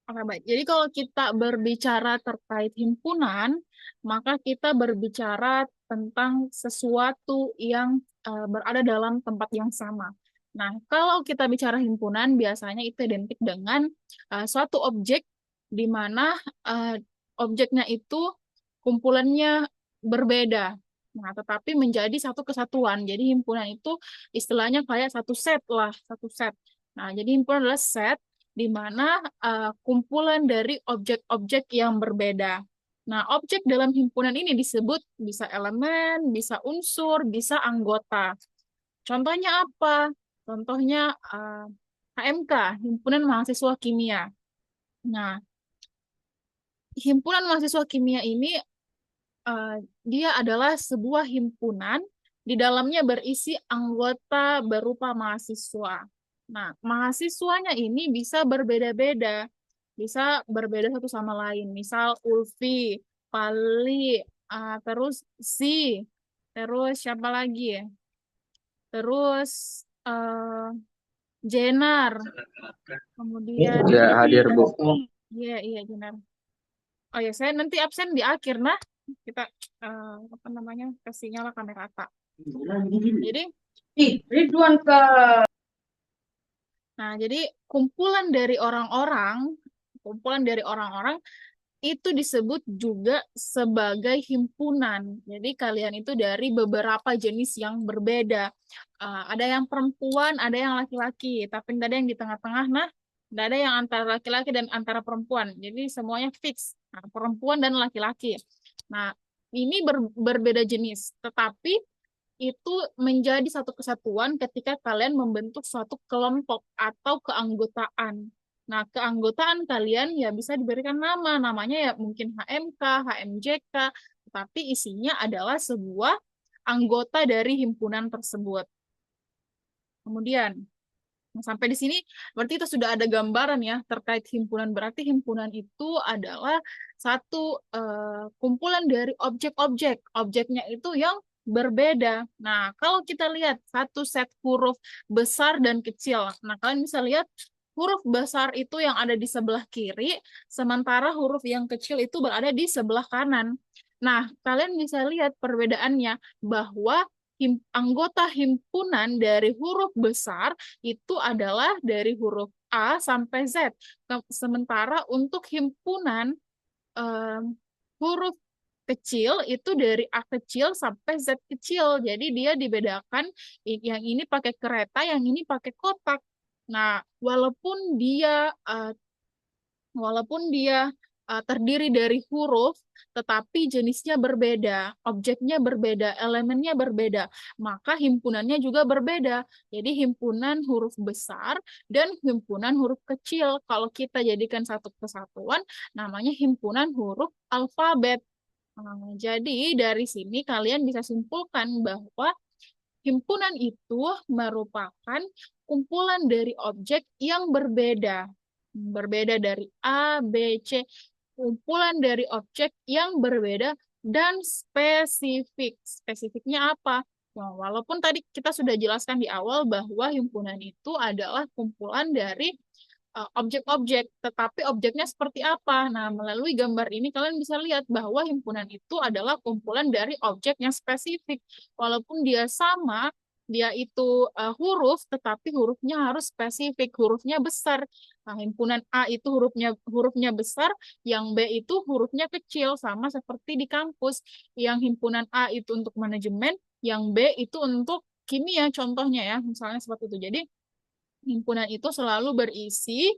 Oke, baik. Jadi kalau kita berbicara terkait himpunan, maka kita berbicara tentang sesuatu yang berada dalam tempat yang sama. Nah, kalau kita bicara himpunan, biasanya itu identik dengan suatu objek di mana eh, objeknya itu kumpulannya berbeda. Nah, tetapi menjadi satu kesatuan. Jadi himpunan itu istilahnya kayak satu set lah, satu set. Nah, jadi himpunan adalah set di mana kumpulan dari objek-objek yang berbeda. Nah, objek dalam himpunan ini disebut bisa elemen, bisa unsur, bisa anggota. Contohnya apa? Contohnya HMK, Himpunan Mahasiswa Kimia. Nah, Himpunan Mahasiswa Kimia ini eh, dia adalah sebuah himpunan di dalamnya berisi anggota berupa mahasiswa. Nah, mahasiswanya ini bisa berbeda-beda, bisa berbeda satu sama lain. Misal Ulfi, Pali, terus Si, terus siapa lagi ya? Terus eh, Jenar, kemudian Ya, hadir Bu. iya iya Jenar. Oh ya, saya nanti absen di akhir, nah kita apa namanya kasih nyala kamera rata. Jadi, Ridwan ke nah jadi kumpulan dari orang-orang itu disebut juga sebagai himpunan. Jadi kalian itu dari beberapa jenis yang berbeda. Ada yang perempuan, ada yang laki-laki, tapi tidak ada yang di tengah-tengah. Nah, tidak ada yang antara laki-laki dan antara perempuan. Jadi semuanya fix, nah, perempuan dan laki-laki. Nah, ini berbeda jenis, tetapi itu menjadi satu kesatuan ketika kalian membentuk suatu kelompok atau keanggotaan. Nah, keanggotaan kalian ya bisa diberikan nama, namanya ya mungkin HMK, HMJK, tetapi isinya adalah sebuah anggota dari himpunan tersebut. Kemudian, sampai di sini berarti kita sudah ada gambaran ya terkait himpunan. Berarti himpunan itu adalah satu kumpulan dari objek-objek. Objeknya itu yang berbeda. Nah, kalau kita lihat satu set huruf besar dan kecil. Nah, kalian bisa lihat huruf besar itu yang ada di sebelah kiri, sementara huruf yang kecil itu berada di sebelah kanan. Nah, kalian bisa lihat perbedaannya bahwa anggota himpunan dari huruf besar itu adalah dari huruf A sampai Z. Sementara untuk himpunan em, huruf kecil itu dari A kecil sampai Z kecil. Jadi dia dibedakan yang ini pakai kereta, yang ini pakai kotak. Nah, walaupun dia terdiri dari huruf, tetapi jenisnya berbeda, objeknya berbeda, elemennya berbeda, maka himpunannya juga berbeda. Jadi himpunan huruf besar dan himpunan huruf kecil. Kalau kita jadikan satu kesatuan, namanya himpunan huruf alfabet. Jadi dari sini kalian bisa simpulkan bahwa himpunan itu merupakan kumpulan dari objek yang berbeda. Berbeda dari A, B, C. Kumpulan dari objek yang berbeda dan spesifik. Spesifiknya apa? Nah, walaupun tadi kita sudah jelaskan di awal bahwa himpunan itu adalah kumpulan dari objek-objek, tetapi objeknya seperti apa? Nah, melalui gambar ini kalian bisa lihat bahwa himpunan itu adalah kumpulan dari objek yang spesifik. Walaupun dia sama, dia itu huruf, tetapi hurufnya harus spesifik, hurufnya besar. Nah, himpunan A itu hurufnya besar, yang B itu hurufnya kecil, sama seperti di kampus. Yang himpunan A itu untuk manajemen, yang B itu untuk kimia, contohnya ya, misalnya seperti itu. Jadi, himpunan itu selalu berisi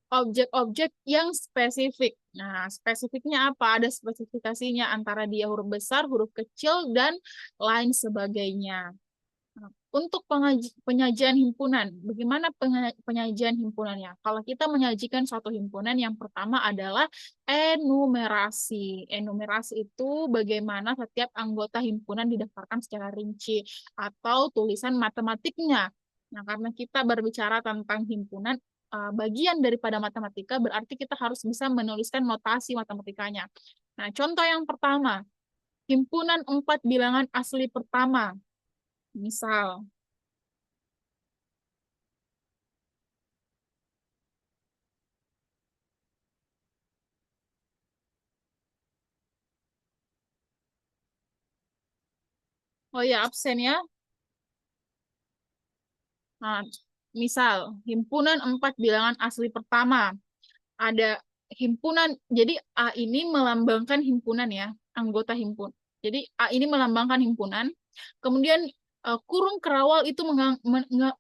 objek-objek yang spesifik. Nah, spesifiknya apa? Ada spesifikasinya antara dia huruf besar, huruf kecil, dan lain sebagainya. Nah, untuk penyajian himpunan, bagaimana penyajian himpunannya? Kalau kita menyajikan suatu himpunan, yang pertama adalah enumerasi. Enumerasi itu bagaimana setiap anggota himpunan didaftarkan secara rinci atau tulisan matematiknya. Nah, karena kita berbicara tentang himpunan, bagian daripada matematika berarti kita harus bisa menuliskan notasi matematikanya. Nah, contoh yang pertama, himpunan 4 bilangan asli pertama. Misal, Oh ya, absen ya. Nah, misal, himpunan 4 bilangan asli pertama. Ada himpunan, jadi A ini melambangkan himpunan ya, anggota himpun. Jadi A ini melambangkan himpunan. Kemudian kurung kerawal itu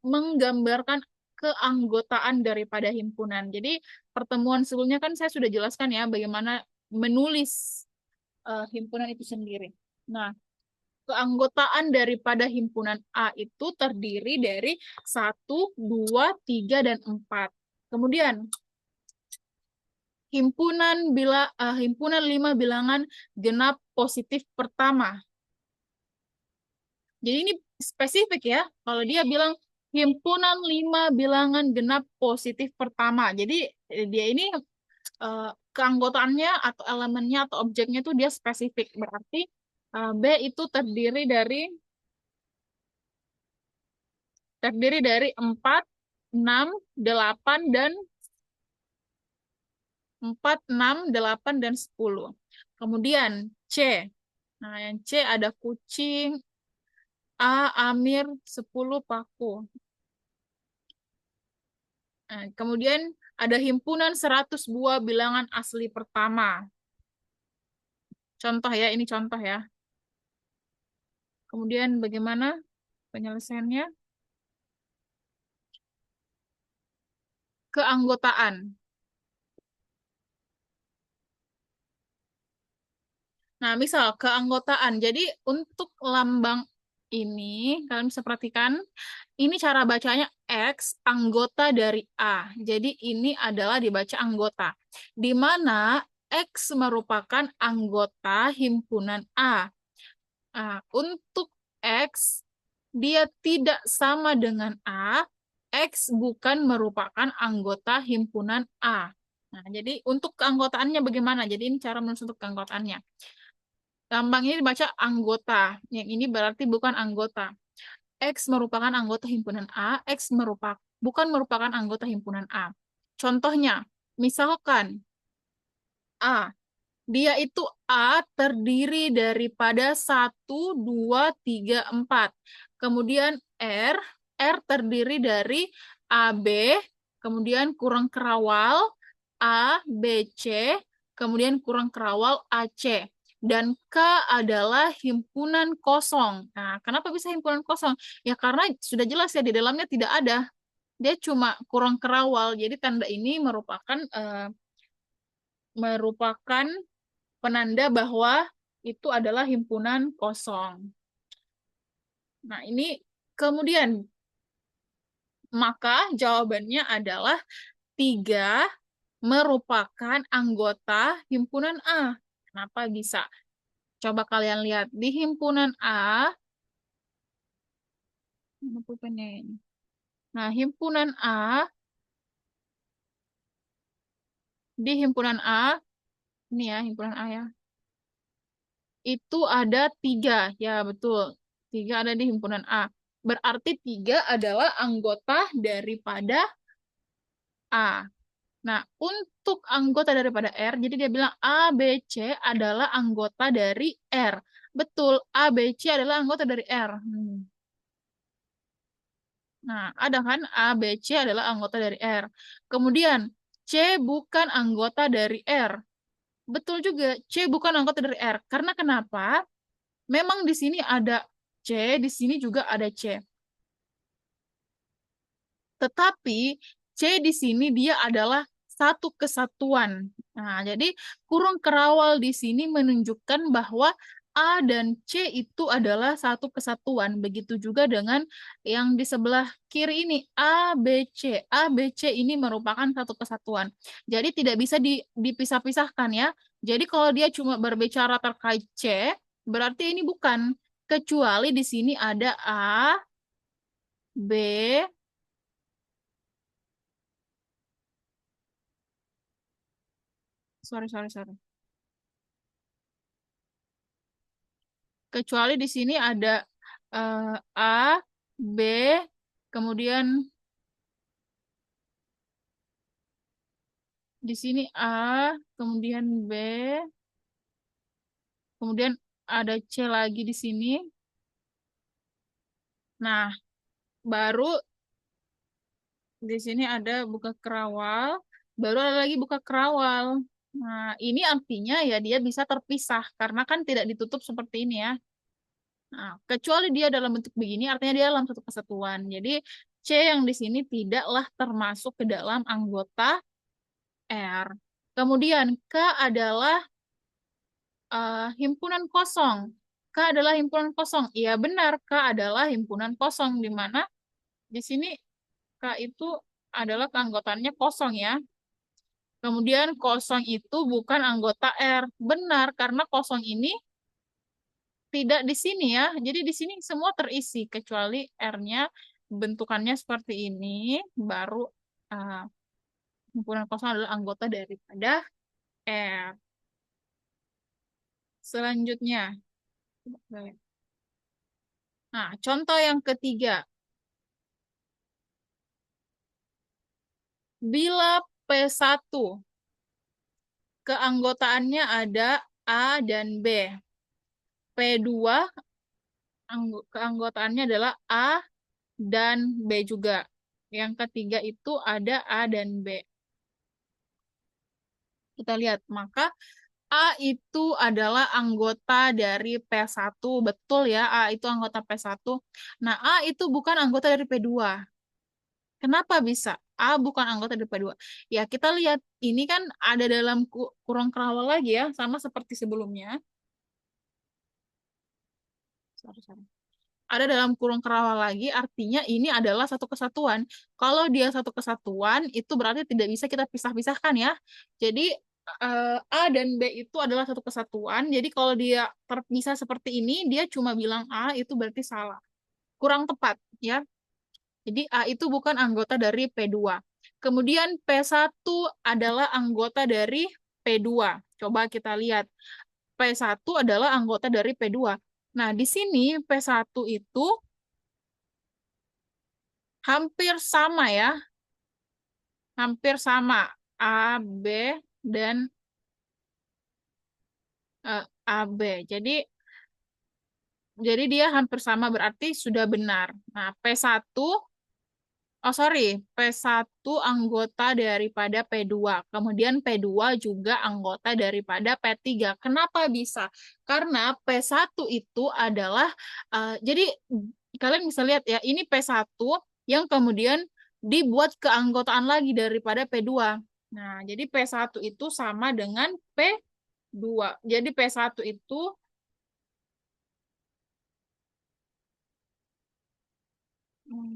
menggambarkan keanggotaan daripada himpunan. Jadi pertemuan sebelumnya kan saya sudah jelaskan ya bagaimana menulis himpunan itu sendiri. Nah, keanggotaan daripada himpunan A itu terdiri dari 1, 2, 3, dan 4. Kemudian himpunan 5 bilangan genap positif pertama. Jadi ini spesifik ya. Kalau dia bilang himpunan 5 bilangan genap positif pertama. Jadi dia ini keanggotaannya atau elemennya atau objeknya itu dia spesifik. Berarti B itu terdiri dari 4, 6, 8 dan 10. Kemudian C. Nah, yang C ada kucing, A, Amir, 10 paku. Nah, kemudian ada himpunan 100 buah bilangan asli pertama. Contoh ya, ini contoh ya. Kemudian bagaimana penyelesaiannya? Keanggotaan. Nah, misal keanggotaan. Jadi untuk lambang ini, kalian bisa perhatikan, ini cara bacanya X anggota dari A. Jadi ini adalah dibaca anggota. Di mana X merupakan anggota himpunan A. Nah, untuk X, dia tidak sama dengan A. X bukan merupakan anggota himpunan A. Nah, jadi untuk keanggotaannya bagaimana? Jadi ini cara menulis untuk keanggotaannya. Lambang ini dibaca anggota. Yang ini berarti bukan anggota. X merupakan anggota himpunan A, X bukan merupakan anggota himpunan A. Contohnya, misalkan A, dia itu A terdiri daripada 1, 2, 3, 4. Kemudian R terdiri dari AB, kemudian kurang kerawal, A, B, C, kemudian kurang kerawal AC. Dan K adalah himpunan kosong. Nah, kenapa bisa himpunan kosong? Ya karena sudah jelas ya di dalamnya tidak ada. Dia cuma kurang kerawal. Jadi tanda ini merupakan penanda bahwa itu adalah himpunan kosong. Nah, ini kemudian maka jawabannya adalah 3 merupakan anggota himpunan A. Kenapa bisa? Coba kalian lihat di himpunan A. Nah, di himpunan A, ini ya himpunan A ya, itu ada 3, ya betul. 3 ada di himpunan A. Berarti 3 adalah anggota daripada A. Nah, untuk anggota daripada R, jadi dia bilang A, B, C adalah anggota dari R. Betul, A, B, C adalah anggota dari R. Nah, ada kan A, B, C adalah anggota dari R. Kemudian, C bukan anggota dari R. Betul juga, C bukan anggota dari R. Karena kenapa? Memang di sini ada C, di sini juga ada C. Tetapi C di sini dia adalah satu kesatuan. Nah, jadi kurung kerawal di sini menunjukkan bahwa A dan C itu adalah satu kesatuan. Begitu juga dengan yang di sebelah kiri ini, A, B, C. A, B, C ini merupakan satu kesatuan. Jadi tidak bisa dipisah-pisahkan ya. Jadi kalau dia cuma berbicara terkait C, berarti ini bukan. Kecuali di sini ada A, B, sorry. Kecuali di sini ada A, B, kemudian di sini A, kemudian B, kemudian ada C lagi di sini. Nah, baru di sini ada buka kerawal, baru ada lagi buka kerawal. Nah, ini artinya ya dia bisa terpisah karena kan tidak ditutup seperti ini ya. Nah, kecuali dia dalam bentuk begini, artinya dia dalam satu kesatuan. Jadi C yang di sini tidaklah termasuk ke dalam anggota R. Kemudian K adalah himpunan kosong. K adalah himpunan kosong. Iya benar, K adalah himpunan kosong di mana di sini K itu adalah keanggotaannya kosong ya. Kemudian kosong itu bukan anggota R. Benar, karena kosong ini tidak di sini ya. Jadi di sini semua terisi kecuali R-nya bentukannya seperti ini, baru uh, himpunan kosong adalah anggota daripada R. Selanjutnya, nah contoh yang ketiga, bila P1 keanggotaannya ada A dan B, P2 keanggotaannya adalah A dan B juga. Yang ketiga itu ada A dan B. Kita lihat, maka A itu adalah anggota dari P1, betul ya, A itu anggota P1. Nah, A itu bukan anggota dari P2. Kenapa bisa? A bukan anggota dari P2. Ya, kita lihat, ini kan ada dalam kurung kerawal lagi ya, sama seperti sebelumnya. Sorry. Ada dalam kurung kerawal lagi, artinya ini adalah satu kesatuan. Kalau dia satu kesatuan, itu berarti tidak bisa kita pisah-pisahkan ya. Jadi A dan B itu adalah satu kesatuan. Jadi kalau dia terpisah seperti ini, dia cuma bilang A, itu berarti salah. Kurang tepat ya. Jadi A itu bukan anggota dari P2. Kemudian P1 adalah anggota dari P2. Coba kita lihat. P1 adalah anggota dari P2. Nah, di sini P1 itu hampir sama ya, hampir sama A, B, dan AB. Jadi dia hampir sama berarti sudah benar. Nah, P1, oh sorry, P1 anggota daripada P2. Kemudian P2 juga anggota daripada P3. Kenapa bisa? Karena P1 itu adalah, jadi kalian bisa lihat ya, ini P1 yang kemudian dibuat keanggotaan lagi daripada P2. Nah, jadi P1 itu sama dengan P2. Jadi P1 itu,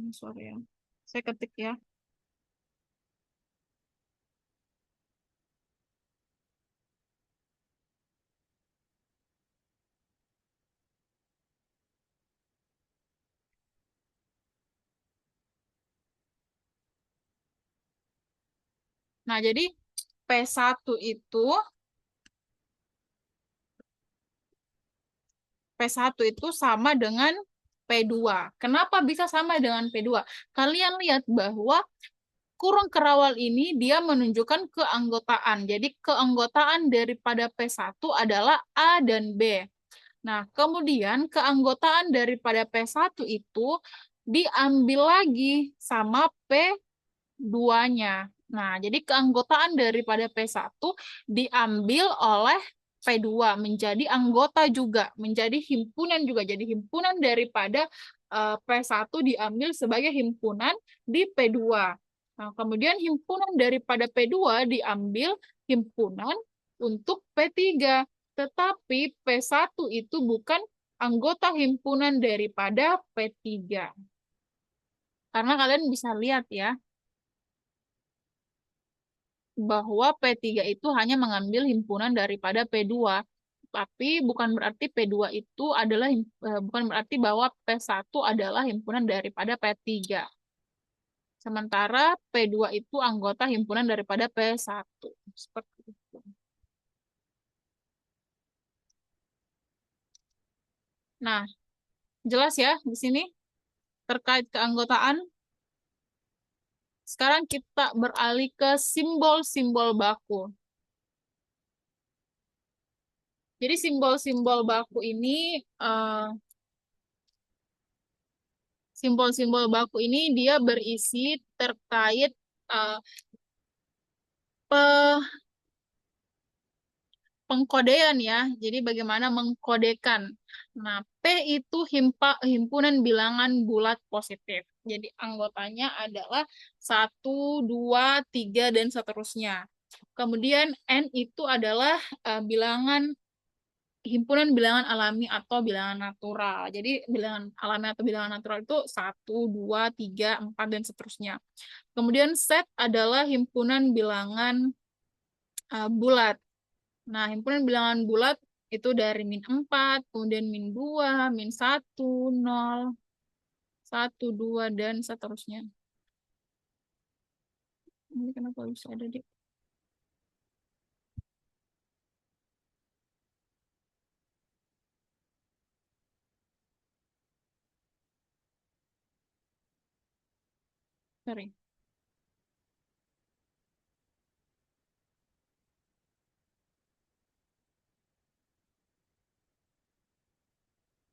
sorry ya, saya ketik ya. Nah, jadi P1 itu P1 itu sama dengan P2. Kenapa bisa sama dengan P2? Kalian lihat bahwa kurung kerawal ini dia menunjukkan keanggotaan. Jadi keanggotaan daripada P1 adalah A dan B. Nah, kemudian keanggotaan daripada P1 itu diambil lagi sama P2-nya. Nah, jadi keanggotaan daripada P1 diambil oleh P2 menjadi anggota juga, menjadi himpunan juga. Jadi himpunan daripada P1 diambil sebagai himpunan di P2. Nah, kemudian himpunan daripada P2 diambil himpunan untuk P3. Tetapi P1 itu bukan anggota himpunan daripada P3. Karena kalian bisa lihat ya, bahwa P3 itu hanya mengambil himpunan daripada P2. Tapi bukan berarti P2 itu adalah bukan berarti bahwa P1 adalah himpunan daripada P3. Sementara P2 itu anggota himpunan daripada P1. Seperti itu. Nah, jelas ya di sini terkait keanggotaan. Sekarang kita beralih ke simbol-simbol baku. Jadi simbol-simbol baku ini Simbol-simbol baku ini dia berisi terkait uh, pe- pengkodean ya. Jadi bagaimana mengkodekan. Nah, P itu himpunan bilangan bulat positif. Jadi anggotanya adalah 1, 2, 3, dan seterusnya. Kemudian N itu adalah bilangan himpunan bilangan alami atau bilangan natural. Jadi bilangan alami atau bilangan natural itu 1, 2, 3, 4, dan seterusnya. Kemudian set adalah himpunan bilangan bulat. Nah, himpunan bilangan bulat itu dari -4, kemudian -2, -1, 0, 1, 2, dan seterusnya. Ini kenapa bisa ada di... Sorry.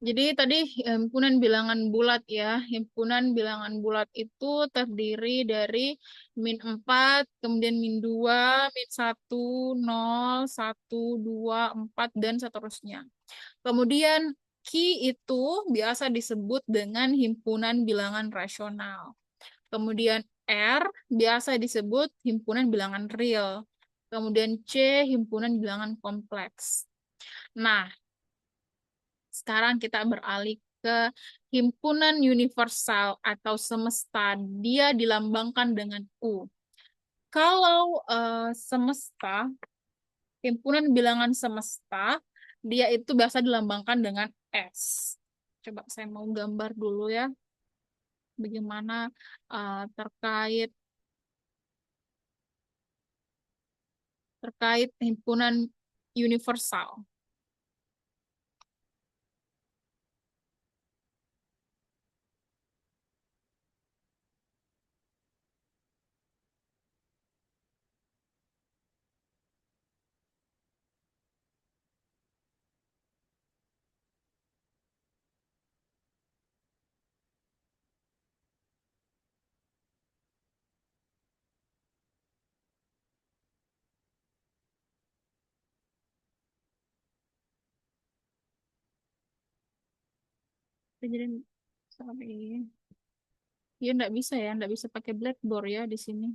Jadi tadi himpunan bilangan bulat ya. Himpunan bilangan bulat itu terdiri dari -4, kemudian -2, -1, 0, 1, 2, 4, dan seterusnya. Kemudian Q itu biasa disebut dengan himpunan bilangan rasional. Kemudian R biasa disebut himpunan bilangan real. Kemudian C himpunan bilangan kompleks. Nah, sekarang kita beralih ke himpunan universal atau semesta. Dia dilambangkan dengan U. Kalau semesta, himpunan bilangan semesta, dia itu biasa dilambangkan dengan S. Coba saya mau gambar dulu ya. Bagaimana terkait himpunan universal. Jadi sorry. Ya nggak bisa ya, nggak bisa pakai blackboard ya di sini.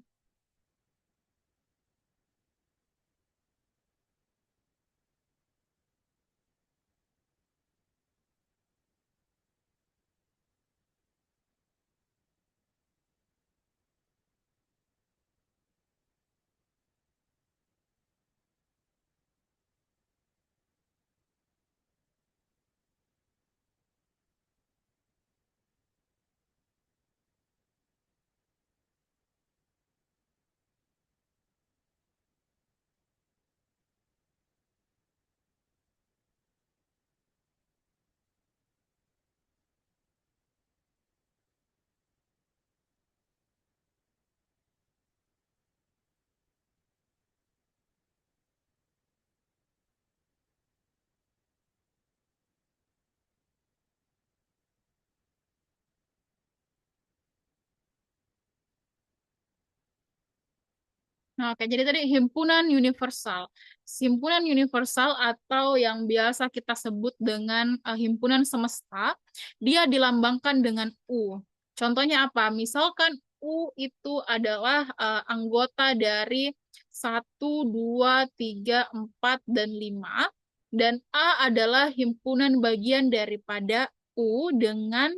Nah, oke, jadi tadi himpunan universal. Himpunan universal atau yang biasa kita sebut dengan himpunan semesta, dia dilambangkan dengan U. Contohnya apa? Misalkan U itu adalah anggota dari 1, 2, 3, 4, dan 5, dan A adalah himpunan bagian daripada U dengan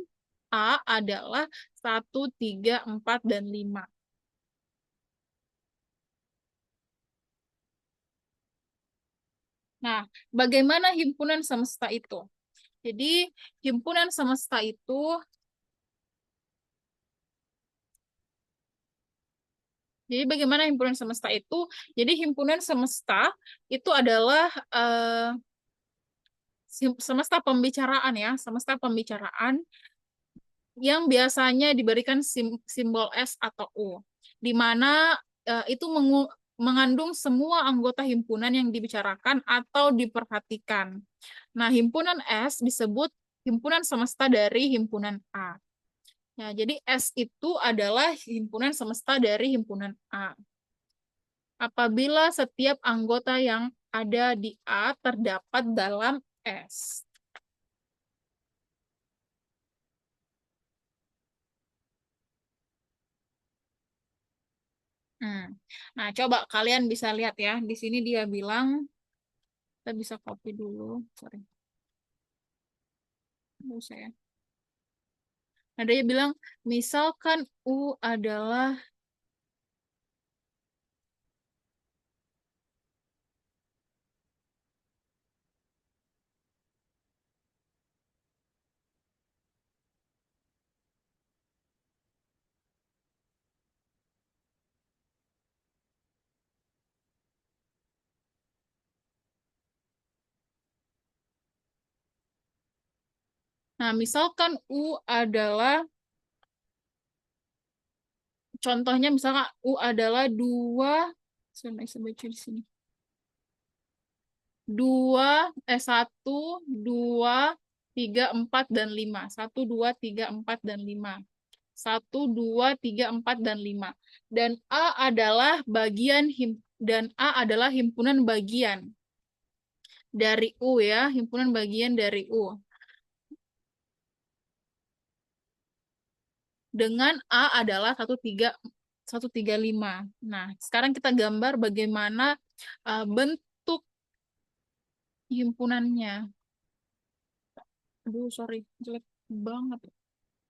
A adalah 1, 3, 4, dan 5. Nah, bagaimana himpunan semesta itu? Jadi, himpunan semesta itu, jadi bagaimana himpunan semesta itu? Jadi, himpunan semesta itu adalah semesta pembicaraan ya, semesta pembicaraan yang biasanya diberikan simbol S atau U, di mana itu mengandung semua anggota himpunan yang dibicarakan atau diperhatikan. Nah, himpunan S disebut himpunan semesta dari himpunan A. Ya, jadi S itu adalah himpunan semesta dari himpunan A. Apabila setiap anggota yang ada di A terdapat dalam S. Hmm. Nah, coba kalian bisa lihat ya. Di sini dia bilang, kita bisa copy dulu. Sorry. Nggak usah ya. Nah, dia bilang, misalkan U adalah, nah misalkan U adalah, contohnya misalkan U adalah 2, saya bisa baca di sini. 1, 2, 3, 4, dan 5. 1, 2, 3, 4, dan 5. 1, 2, 3, 4, dan 5. Dan A adalah himpunan bagian dari U ya, himpunan bagian dari U. Dengan A adalah 1, 3, 5. Nah, sekarang kita gambar bagaimana bentuk himpunannya. Aduh, sorry, jelek banget.